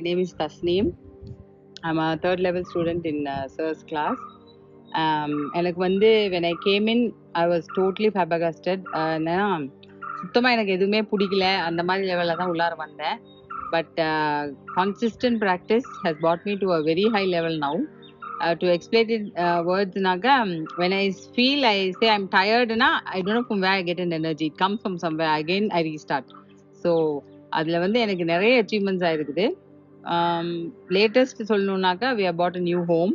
name is Tasneem. I'm a third level student in Sir's class. எனக்கு வந்து when I came in, I was totally flabbergasted. சுத்தமாக எனக்கு எதுவுமே பிடிக்கல அந்த மாதிரி லெவலில் தான் உள்ளார வந்தேன். But consistent practice has brought me to a very high level now. To explain it words-naga, when I feel, I say I'm tired, na, I don't know from where I get an energy. It comes from somewhere. Again, I restart. So, அதில் வந்து எனக்கு நிறைய achievements ஆயிருக்குது. Latest சொல்லணுன்னாக்கா we have bought a new home.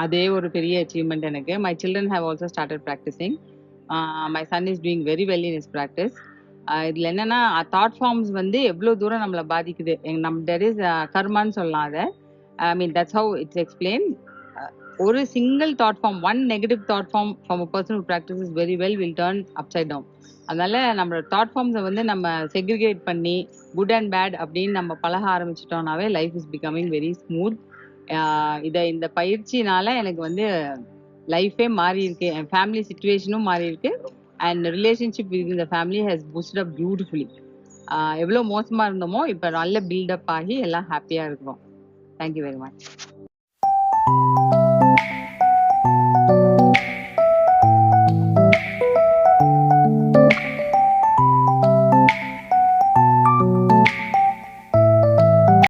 அதே ஒரு பெரிய achievement எனக்கு. My children have also started practicing. My son is doing very well in his practice. இதில் என்னன்னா தாட் ஃபார்ம்ஸ் வந்து எவ்வளோ தூரம் நம்மளை பாதிக்குது. there is கர்மான்னு சொல்லலாம் அதை. I mean, that's how it's explained. ஒரு single thought form, one negative thought form from a person who practises very well will turn upside down. அதனால நம்மளோட தாட் ஃபார்ம்ஸை வந்து நம்ம செக்ரிகேட் பண்ணி குட் அண்ட் பேட் அப்படின்னு நம்ம பழக ஆரம்பிச்சிட்டோம்னாவே life is becoming very smooth. இந்த பயிற்சினால எனக்கு வந்து லைஃபே மாறி இருக்கு, என் ஃபேமிலி சுச்சுவேஷனும் மாறி இருக்கு, அண்ட் ரிலேஷன்ஷிப் வித் இந்த family has boosted up beautifully. எவ்வளோ மோசமாக இருந்தோமோ இப்போ நல்ல பில்டப் ஆகி எல்லாம் ஹாப்பியாக இருக்கிறோம். Thank you very much.